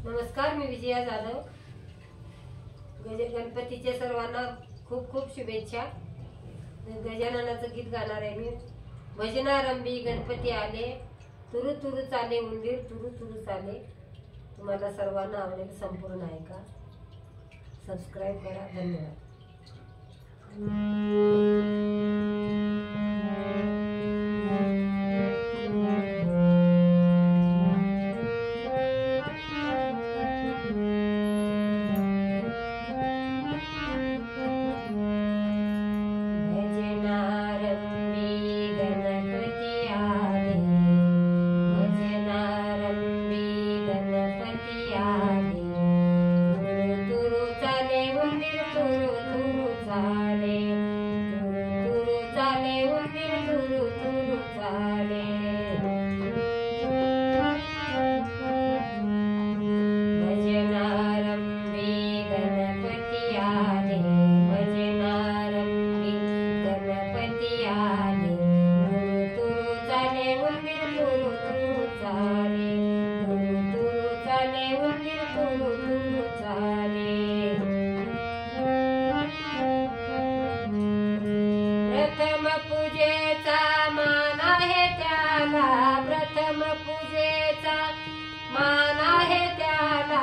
नमस्कार, मी विजया जाधव। गणपतीच्या सर्वांना खूप खूप शुभेच्छा। गजाननाचं गीत गाणार आहे मी। भजनारंभी गणपती आले, तुरु तुरु चाले उंदीर, तुरु तुरु चाले। तुम्हाला सर्वांना आवडेल, संपूर्ण ऐका, सबस्क्राईब करा। धन्यवाद। प्रथम पूजेचा मान आहे त्याला, प्रथम पूजेचा मान आहे त्याला।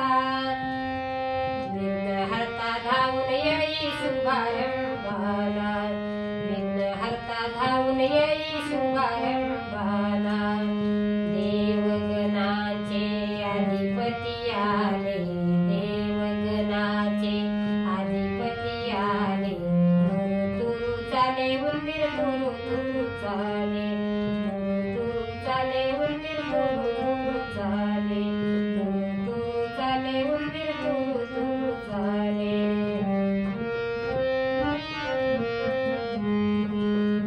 विघ्नहर्ता धावून येई शुभारंभाला, विघ्नहर्ता धावून येई शुभारंभाला। देवगणाचे अधिपती आले, देवगणाचे अधिपती आले। तुरु चाले उंदीर, तुरु तुरु चाले, तुरु चाले उंदीर, तुरु तुरु चाले, तुरु चाले उंदीर, तुरु तुरु चाले।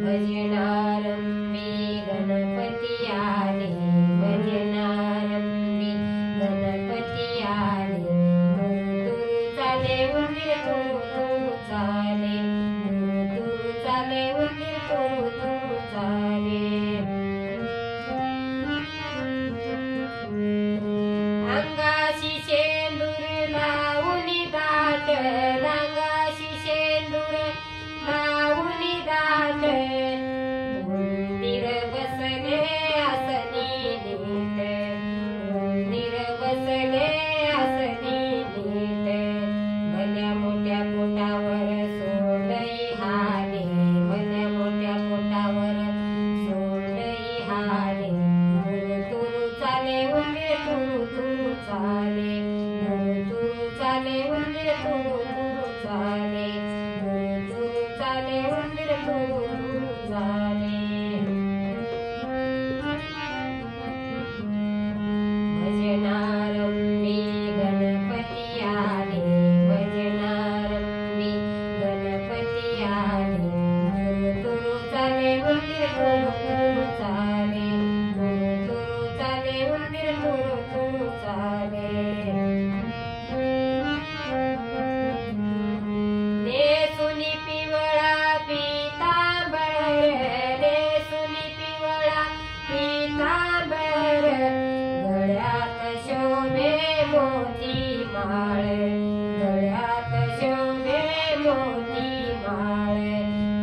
भजनारंभी गणपती आले, भजनारंभी गणपती आले। तुरु चाले उंदीर, तुरु तुरु चाले, तुरु चाले उंदीर, तुरु तुरु चाले। अंगाशी शेंदूर लावूनी दाट, अंगाशी शेंदूर लावूनी दाट। उंदीर बसले आसनी नीट, उंदीर बसले आसनी नीट। भल्या मोठ्या पोटावर सोंडई हाले, भल्या मोठ्या पोटावर सोंडई हाले। तुरु तुरु चाले उंदीर, तुरु तुरु चाले, तुरु तुरु चाले उंदीर, तुरु तुरु चाले, तुरु तुरु चाले उंदीर, तुरु तुरु चाले। भजनारंभी गणपती आले, भजनारंभी गणपती आले। तुरु तुरु चाले उंदीर, तुरु तुरु चाले, तुरु तुरु चाले उंदीर, तुरु तुरु चाले। नेसुनी पिवळा पीतांबर, नेसुनी पिवळा पीतांबर। गळ्यात शोभे मोती माळ, गळ्यात शोभे मोती माळ।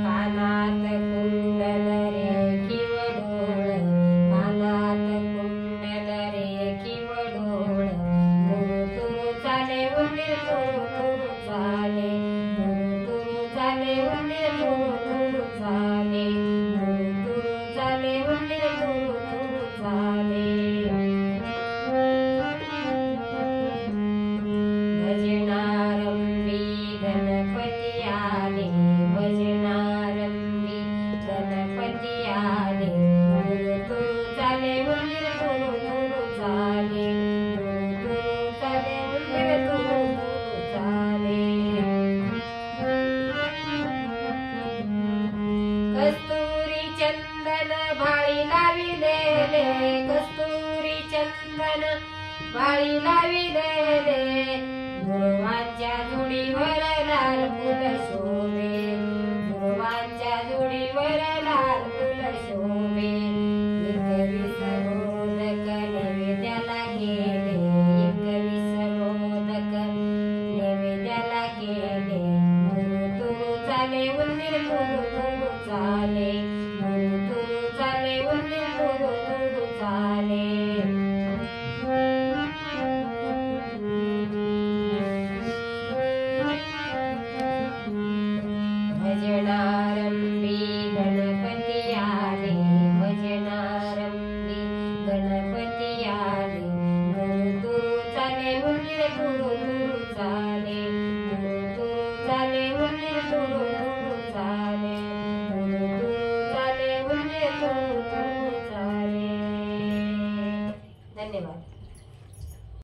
कानात कुंडल रेखीव डोळ, कानात कुंडल रेखीव डोळ। तुरु तुरु चाले उंदीर, तुरु तुरु चाले, तुरु तुरु चाले उंदीर, तुरु तुरु चाले, तुरु तुरु चाले उंदीर, तुरु तुरु चाले। भजनारंभी गणपती आले, भजनारंभी गणपती आले। तुरु तुरु चाले उंदीर, तुरु तुरु चाले, तुरु तुरु चाले उंदीर, तुरु तुरु चाले। कस्तुरी चंदन भाळी लाविलेले, कस्तुरी चंदन भाळी लाविलेले। दुर्वांच्या जोडीवर लाल फुल शोभे, दुर्वांच्या जोडीवर लाल फुल शोभे। एकवीस मोदक नैवेद्याला गेले, एकवीस चाले